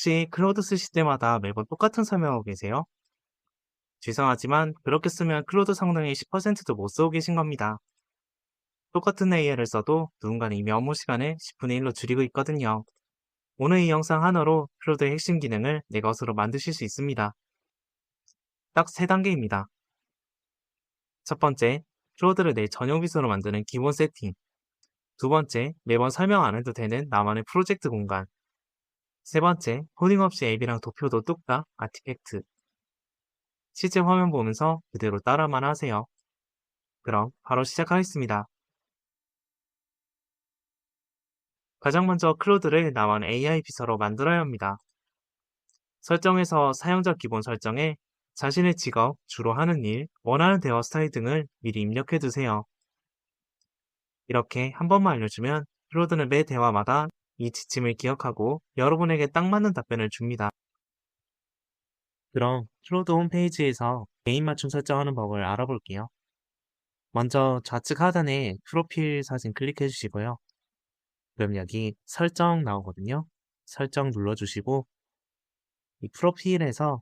혹시 클로드 쓰실 때마다 매번 똑같은 설명하고 계세요? 죄송하지만 그렇게 쓰면 클로드 성능의 10%도 못 쓰고 계신 겁니다. 똑같은 AI를 써도 누군가는 이미 업무 시간을 10분의 1로 줄이고 있거든요. 오늘 이 영상 하나로 클로드의 핵심 기능을 내 것으로 만드실 수 있습니다. 딱 3단계입니다. 첫 번째, 클로드를 내 전용 비서로 만드는 기본 세팅. 두 번째, 매번 설명 안 해도 되는 나만의 프로젝트 공간. 세 번째, 코딩 없이 앱이랑 도표도 뚝딱 아티팩트. 실제 화면 보면서 그대로 따라만 하세요. 그럼 바로 시작하겠습니다. 가장 먼저 클로드를 나만 AI 비서로 만들어야 합니다. 설정에서 사용자 기본 설정에 자신의 직업, 주로 하는 일, 원하는 대화 스타일 등을 미리 입력해 두세요. 이렇게 한 번만 알려주면 클로드는 매 대화마다 이 지침을 기억하고 여러분에게 딱 맞는 답변을 줍니다. 그럼 클로드 홈페이지에서 개인 맞춤 설정하는 법을 알아볼게요. 먼저 좌측 하단에 프로필 사진 클릭해 주시고요. 그럼 여기 설정 나오거든요. 설정 눌러주시고 이 프로필에서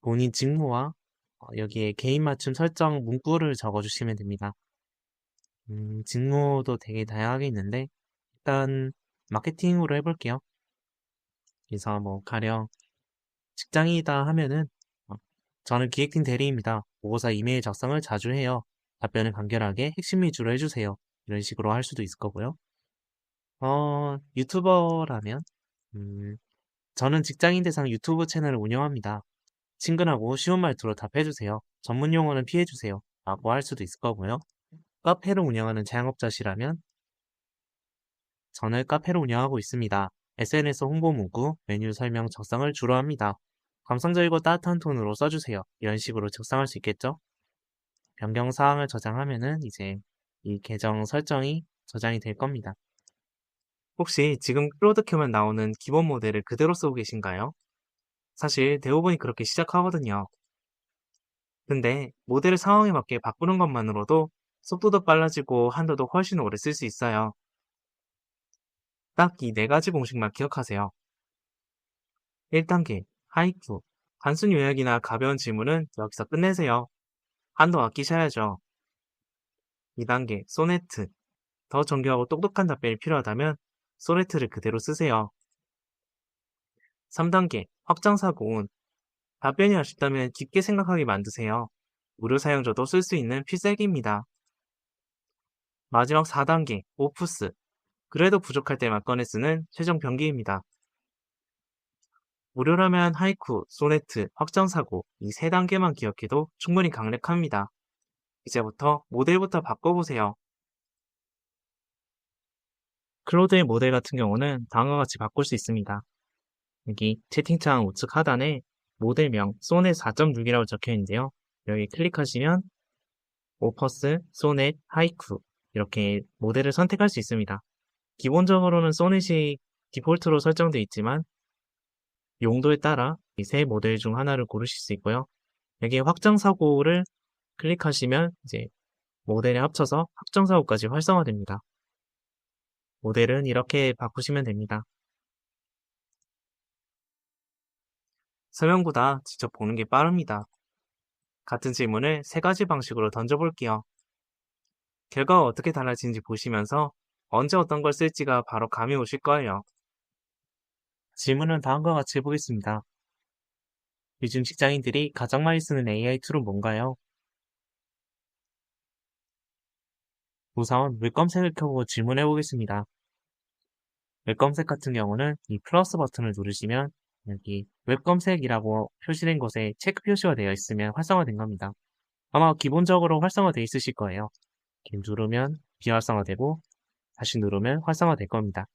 본인 직무와 여기에 개인 맞춤 설정 문구를 적어주시면 됩니다. 직무도 되게 다양하게 있는데 일단 마케팅으로 해볼게요. 그래서 뭐 가령 직장이다 하면은 어, 저는 기획팀 대리입니다. 보고서 이메일 작성을 자주 해요. 답변을 간결하게 핵심 위주로 해주세요. 이런 식으로 할 수도 있을 거고요. 유튜버라면 음, 저는 직장인 대상 유튜브 채널을 운영합니다. 친근하고 쉬운 말투로 답해주세요. 전문 용어는 피해주세요. 라고 할 수도 있을 거고요. 카페를 운영하는 자영업자시라면 저는 카페를 운영하고 있습니다. SNS 홍보 문구, 메뉴 설명 작성을 주로 합니다. 감성적이고 따뜻한 톤으로 써주세요. 이런 식으로 작성할 수 있겠죠? 변경 사항을 저장하면은 이제 이 계정 설정이 저장이 될 겁니다. 혹시 지금 클로드 켜면 나오는 기본 모델을 그대로 쓰고 계신가요? 사실 대부분이 그렇게 시작하거든요. 근데 모델을 상황에 맞게 바꾸는 것만으로도 속도도 빨라지고 한도도 훨씬 오래 쓸 수 있어요. 딱 이 4가지 공식만 기억하세요. 1단계, 하이쿠. 단순 요약이나 가벼운 질문은 여기서 끝내세요. 한도 아끼셔야죠. 2단계, 소네트. 더 정교하고 똑똑한 답변이 필요하다면 소네트를 그대로 쓰세요. 3단계, 확장사고운. 답변이 아쉽다면 깊게 생각하게 만드세요. 무료 사용자도 쓸 수 있는 필살기입니다. 마지막 4단계, 오프스. 그래도 부족할 때만 꺼내 쓰는 최종 변기입니다. 무료라면 하이쿠, 소네트, 확장사고 이 3단계만 기억해도 충분히 강력합니다. 이제부터 모델부터 바꿔보세요. 클로드의 모델 같은 경우는 다음과 같이 바꿀 수 있습니다. 여기 채팅창 우측 하단에 모델명 소넷 4.6이라고 적혀 있는데요. 여기 클릭하시면 오퍼스, 소넷, 하이쿠 이렇게 모델을 선택할 수 있습니다. 기본적으로는 소넷이 디폴트로 설정되어 있지만 용도에 따라 이 세 모델 중 하나를 고르실 수 있고요. 여기에 확장사고를 클릭하시면 이제 모델에 합쳐서 확장사고까지 활성화됩니다. 모델은 이렇게 바꾸시면 됩니다. 설명보다 직접 보는 게 빠릅니다. 같은 질문을 3가지 방식으로 던져볼게요. 결과가 어떻게 달라지는지 보시면서 언제 어떤 걸 쓸지가 바로 감이 오실 거예요. 질문은 다음과 같이 해보겠습니다. 요즘 직장인들이 가장 많이 쓰는 AI 툴은 뭔가요? 우선 웹 검색을 켜고 질문해 보겠습니다. 웹 검색 같은 경우는 이 플러스 버튼을 누르시면 여기 웹 검색이라고 표시된 곳에 체크 표시가 되어 있으면 활성화된 겁니다. 아마 기본적으로 활성화되어 있으실 거예요. 이렇게 누르면 비활성화되고 다시 누르면 활성화될 겁니다.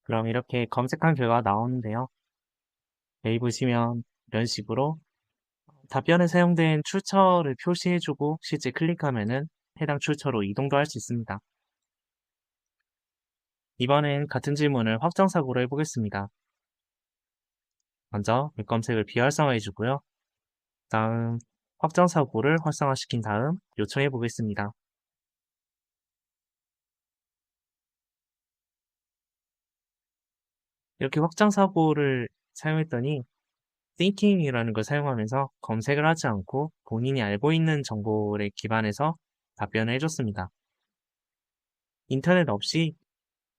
그럼 이렇게 검색한 결과가 나오는데요. 여기 보시면 이런 식으로 답변에 사용된 출처를 표시해주고 실제 클릭하면은 해당 출처로 이동도 할 수 있습니다. 이번엔 같은 질문을 확정사고로 해보겠습니다. 먼저 검색을 비활성화해 주고요. 다음 확정사고를 활성화시킨 다음 요청해 보겠습니다. 이렇게 확정사고를 사용했더니 thinking이라는 걸 사용하면서 검색을 하지 않고 본인이 알고 있는 정보에 기반해서 답변을 해줬습니다. 인터넷 없이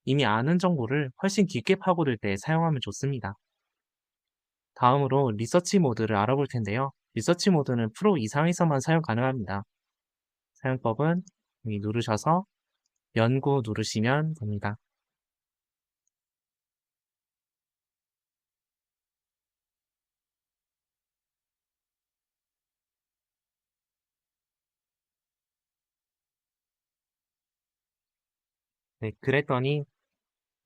이미 아는 정보를 훨씬 깊게 파고들 때 사용하면 좋습니다. 다음으로 리서치 모드를 알아볼 텐데요. 리서치 모드는 프로 이상에서만 사용 가능합니다. 사용법은 여기 누르셔서 연구 누르시면 됩니다. 네, 그랬더니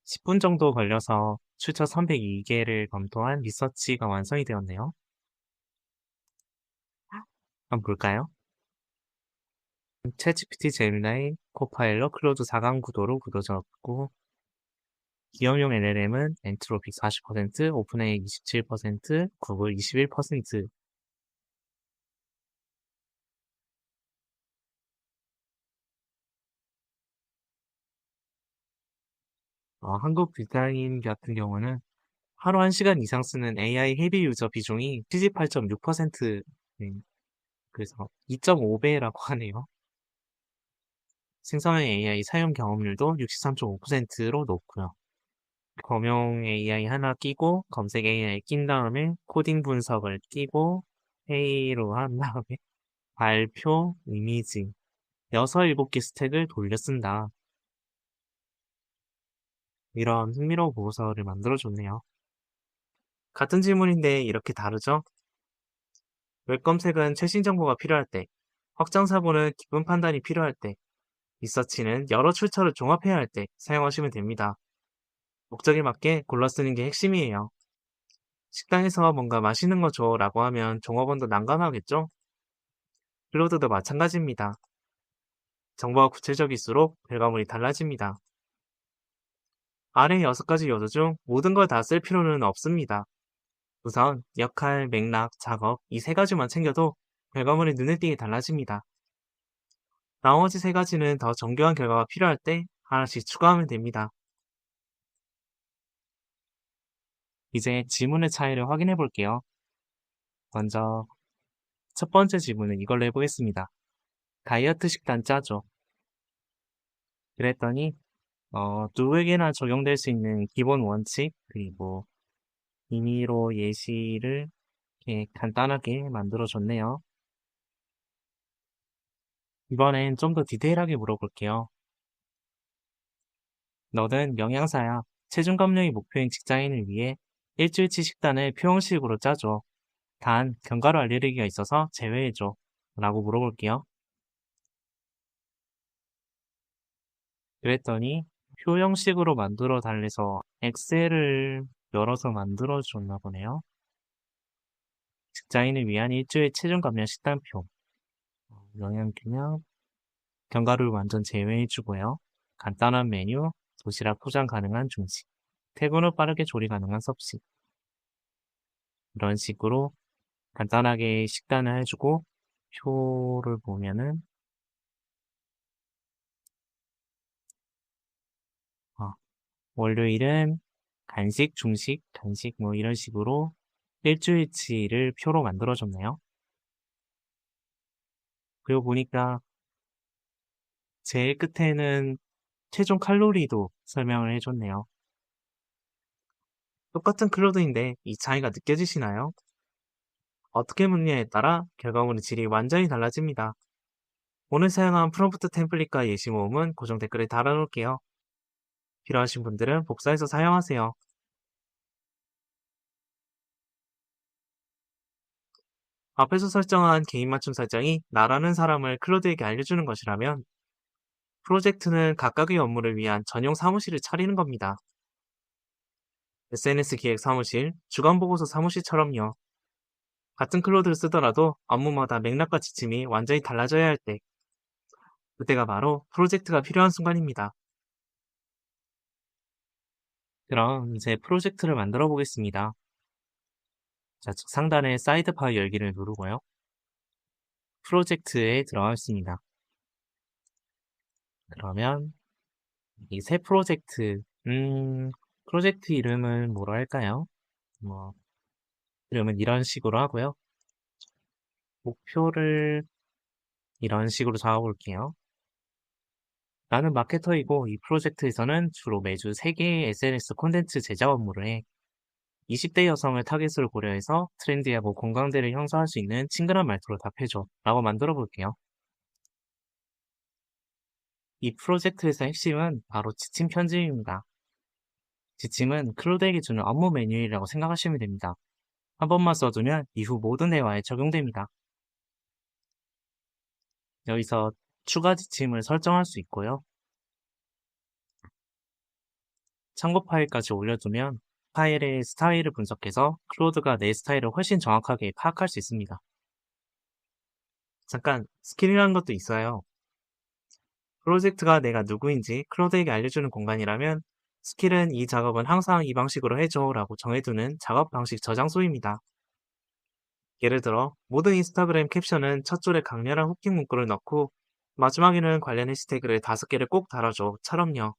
10분 정도 걸려서 출처 302개를 검토한 리서치가 완성이 되었네요. 한번 볼까요? 챗GPT, 제미나이, 코파일럿, 클로드 4강 구도로 구도졌고 기업용 LLM은 엔트로픽 40%, 오픈AI 27%, 구글 21%. 한국 디자인 같은 경우는 하루 1시간 이상 쓰는 AI 헤비 유저 비중이 78.6%, 네, 그래서 2.5배라고 하네요. 생성형 AI 사용 경험률도 63.5%로 높고요. 검용 AI 하나 끼고 검색 AI 낀 다음에 코딩 분석을 끼고 회의로 한 다음에 발표, 이미지 6, 7개 스택을 돌려 쓴다. 이런 흥미로운 보고서를 만들어줬네요. 같은 질문인데 이렇게 다르죠? 웹 검색은 최신 정보가 필요할 때, 확장사고는 기본 판단이 필요할 때, 리서치는 여러 출처를 종합해야 할 때 사용하시면 됩니다. 목적에 맞게 골라 쓰는 게 핵심이에요. 식당에서 뭔가 맛있는 거 줘 라고 하면 종업원도 난감하겠죠? 클로드도 마찬가지입니다. 정보가 구체적일수록 결과물이 달라집니다. 아래 6가지 요소 중 모든 걸 다 쓸 필요는 없습니다. 우선 역할, 맥락, 작업 이 3가지만 챙겨도 결과물이 눈에 띄게 달라집니다. 나머지 3가지는 더 정교한 결과가 필요할 때 하나씩 추가하면 됩니다. 이제 지문의 차이를 확인해 볼게요. 먼저 첫 번째 지문은 이걸로 해보겠습니다. 다이어트 식단 짜죠. 그랬더니 누구에게나 적용될 수 있는 기본 원칙 그리고 임의로 예시를 이렇게 간단하게 만들어줬네요. 이번엔 좀 더 디테일하게 물어볼게요. 너는 명양사야. 체중 감량이 목표인 직장인을 위해 일주일치 식단을 표형식으로 짜줘. 단, 견과류 알레르기가 있어서 제외해줘. 라고 물어볼게요. 그랬더니 표형식으로 만들어 달래서 엑셀을 열어서 만들어 줬나 보네요. 직장인을 위한 일주일 체중 감량 식단표. 영양균형, 견과류를 완전 제외해주고요. 간단한 메뉴, 도시락 포장 가능한 중식, 퇴근 후 빠르게 조리 가능한 섭식. 이런 식으로 간단하게 식단을 해주고 표를 보면은 월요일은 간식, 중식, 간식 뭐 이런 식으로 일주일치를 표로 만들어줬네요. 그리고 보니까 제일 끝에는 최종 칼로리도 설명을 해줬네요. 똑같은 클로드인데 이 차이가 느껴지시나요? 어떻게 묻냐에 따라 결과물의 질이 완전히 달라집니다. 오늘 사용한 프롬프트 템플릿과 예시 모음은 고정 댓글에 달아놓을게요. 필요하신 분들은 복사해서 사용하세요. 앞에서 설정한 개인 맞춤 설정이 나라는 사람을 클로드에게 알려주는 것이라면 프로젝트는 각각의 업무를 위한 전용 사무실을 차리는 겁니다. SNS 기획 사무실, 주간보고서 사무실처럼요. 같은 클로드를 쓰더라도 업무마다 맥락과 지침이 완전히 달라져야 할 때, 그때가 바로 프로젝트가 필요한 순간입니다. 그럼 이제 프로젝트를 만들어 보겠습니다. 좌측 상단의 사이드 파일 열기를 누르고요. 프로젝트에 들어가겠습니다. 그러면 이 새 프로젝트, 프로젝트 이름은 뭐로 할까요? 뭐, 이름은 이런 식으로 하고요. 목표를 이런 식으로 잡아볼게요. 나는 마케터이고 이 프로젝트에서는 주로 매주 3개의 SNS 콘텐츠 제작 업무를 해. 20대 여성을 타겟으로 고려해서 트렌디하고 공감대를 형성할 수 있는 친근한 말투로 답해줘 라고 만들어 볼게요. 이 프로젝트에서 핵심은 바로 지침 편집입니다. 지침은 클로드에게 주는 업무 매뉴얼이라고 생각하시면 됩니다. 한 번만 써두면 이후 모든 대화에 적용됩니다. 여기서 추가 지침을 설정할 수 있고요. 참고 파일까지 올려두면 파일의 스타일을 분석해서 클로드가 내 스타일을 훨씬 정확하게 파악할 수 있습니다. 잠깐 스킬이라는 것도 있어요. 프로젝트가 내가 누구인지 클로드에게 알려주는 공간이라면 스킬은 이 작업은 항상 이 방식으로 해줘 라고 정해두는 작업 방식 저장소입니다. 예를 들어 모든 인스타그램 캡션은 첫 줄에 강렬한 후킹 문구를 넣고 마지막에는 관련 해시태그를 5개를 꼭 달아줘 처럼요.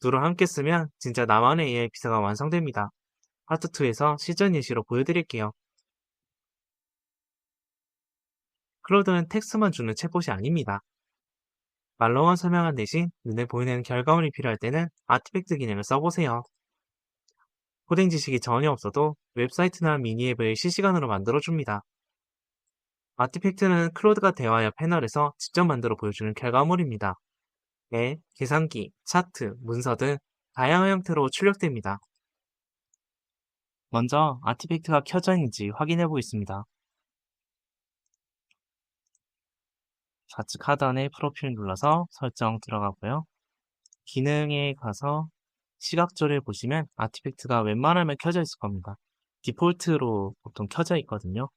둘을 함께 쓰면 진짜 나만의 AI 비서가 완성됩니다. 파트2에서 시전 예시로 보여드릴게요. 클로드는 텍스트만 주는 챗봇이 아닙니다. 말로만 설명한 대신 눈에 보이는 결과물이 필요할 때는 아티팩트 기능을 써보세요. 코딩 지식이 전혀 없어도 웹사이트나 미니앱을 실시간으로 만들어줍니다. 아티팩트는 클로드가 대화형 패널에서 직접 만들어 보여주는 결과물입니다. 앱, 계산기, 차트, 문서 등 다양한 형태로 출력됩니다. 먼저 아티팩트가 켜져 있는지 확인해 보겠습니다. 좌측 하단에 프로필 눌러서 설정 들어가고요. 기능에 가서 시각조를 보시면 아티팩트가 웬만하면 켜져 있을 겁니다. 디폴트로 보통 켜져 있거든요.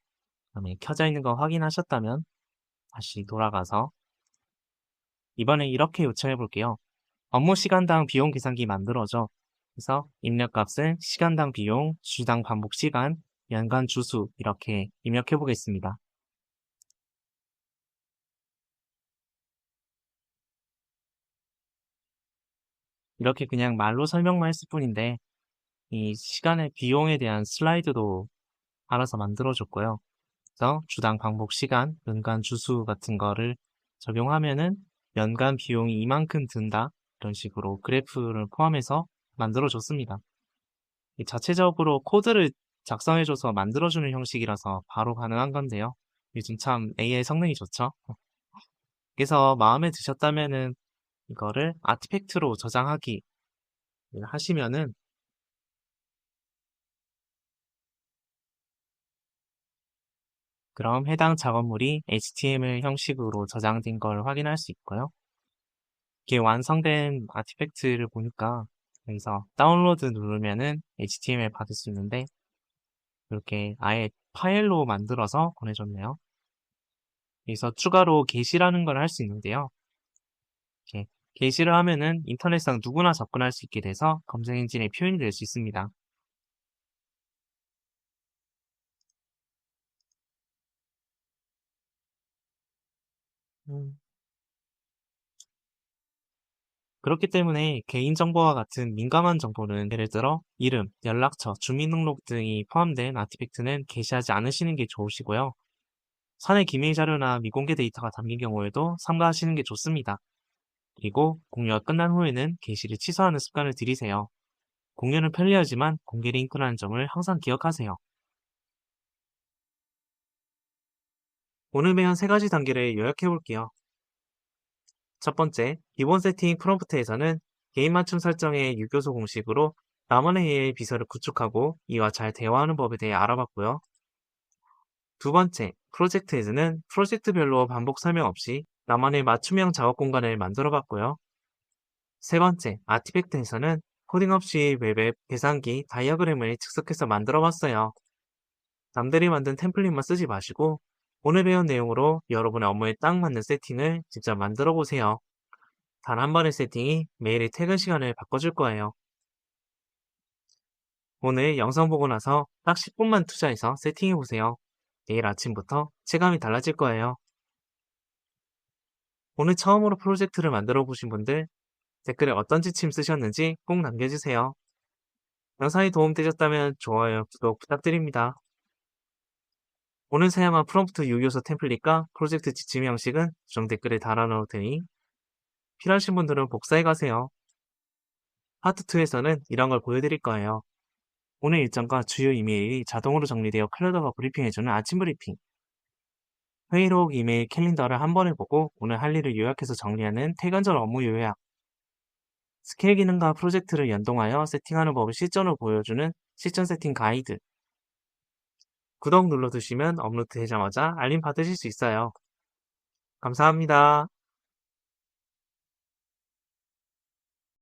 그다음에 켜져 있는 거 확인하셨다면 다시 돌아가서 이번에 이렇게 요청해 볼게요. 업무 시간당 비용 계산기 만들어줘. 그래서 입력값은 시간당 비용, 주당 반복 시간, 연간 주수 이렇게 입력해 보겠습니다. 이렇게 그냥 말로 설명만 했을 뿐인데 이 시간의 비용에 대한 슬라이드도 알아서 만들어줬고요. 그래서 주당 반복 시간, 연간 주수 같은 거를 적용하면은 연간 비용이 이만큼 든다. 이런 식으로 그래프를 포함해서 만들어줬습니다. 자체적으로 코드를 작성해줘서 만들어주는 형식이라서 바로 가능한 건데요. 요즘 참 AI 성능이 좋죠. 그래서 마음에 드셨다면은 이거를 아티팩트로 저장하기 하시면은 그럼 해당 작업물이 HTML 형식으로 저장된 걸 확인할 수 있고요. 이렇게 완성된 아티팩트를 보니까 여기서 다운로드 누르면은 HTML 받을 수 있는데 이렇게 아예 파일로 만들어서 보내줬네요. 여기서 추가로 게시라는 걸 할 수 있는데요. 이렇게 게시를 하면은 인터넷상 누구나 접근할 수 있게 돼서 검색 엔진의 표현이 될 수 있습니다. 음, 그렇기 때문에 개인정보와 같은 민감한 정보는 예를 들어 이름, 연락처, 주민등록 등이 포함된 아티팩트는 게시하지 않으시는 게 좋으시고요. 사내 기밀 자료나 미공개 데이터가 담긴 경우에도 삼가하시는 게 좋습니다. 그리고 공유가 끝난 후에는 게시를 취소하는 습관을 들이세요. 공유는 편리하지만 공개 링크라는 점을 항상 기억하세요. 오늘 배운 3가지 단계를 요약해 볼게요. 첫 번째, 기본 세팅 프롬프트에서는 개인 맞춤 설정의 유교소 공식으로 나만의 AI 비서를 구축하고 이와 잘 대화하는 법에 대해 알아봤고요. 두 번째, 프로젝트에서는 프로젝트별로 반복 설명 없이 나만의 맞춤형 작업 공간을 만들어 봤고요. 세 번째, 아티팩트에서는 코딩 없이 웹앱, 계산기, 다이어그램을 즉석해서 만들어 봤어요. 남들이 만든 템플릿만 쓰지 마시고 오늘 배운 내용으로 여러분의 업무에 딱 맞는 세팅을 직접 만들어 보세요. 단 한 번의 세팅이 매일의 퇴근 시간을 바꿔줄 거예요. 오늘 영상 보고 나서 딱 10분만 투자해서 세팅해보세요. 내일 아침부터 체감이 달라질 거예요. 오늘 처음으로 프로젝트를 만들어 보신 분들, 댓글에 어떤 지침 쓰셨는지 꼭 남겨주세요. 영상이 도움되셨다면 좋아요, 구독 부탁드립니다. 오늘 사용한 프롬프트 6요소 템플릿과 프로젝트 지침 형식은 조정 댓글에 달아놓을 테니 필요하신 분들은 복사해 가세요. 파트 2에서는 이런 걸 보여드릴 거예요. 오늘 일정과 주요 이메일이 자동으로 정리되어 클로더가 브리핑해주는 아침 브리핑. 회의록, 이메일, 캘린더를 한 번에 보고 오늘 할 일을 요약해서 정리하는 퇴근 전 업무 요약. 스케일 기능과 프로젝트를 연동하여 세팅하는 법을 실전으로 보여주는 실전 세팅 가이드. 구독 눌러두시면 업로드 되자마자 알림 받으실 수 있어요. 감사합니다.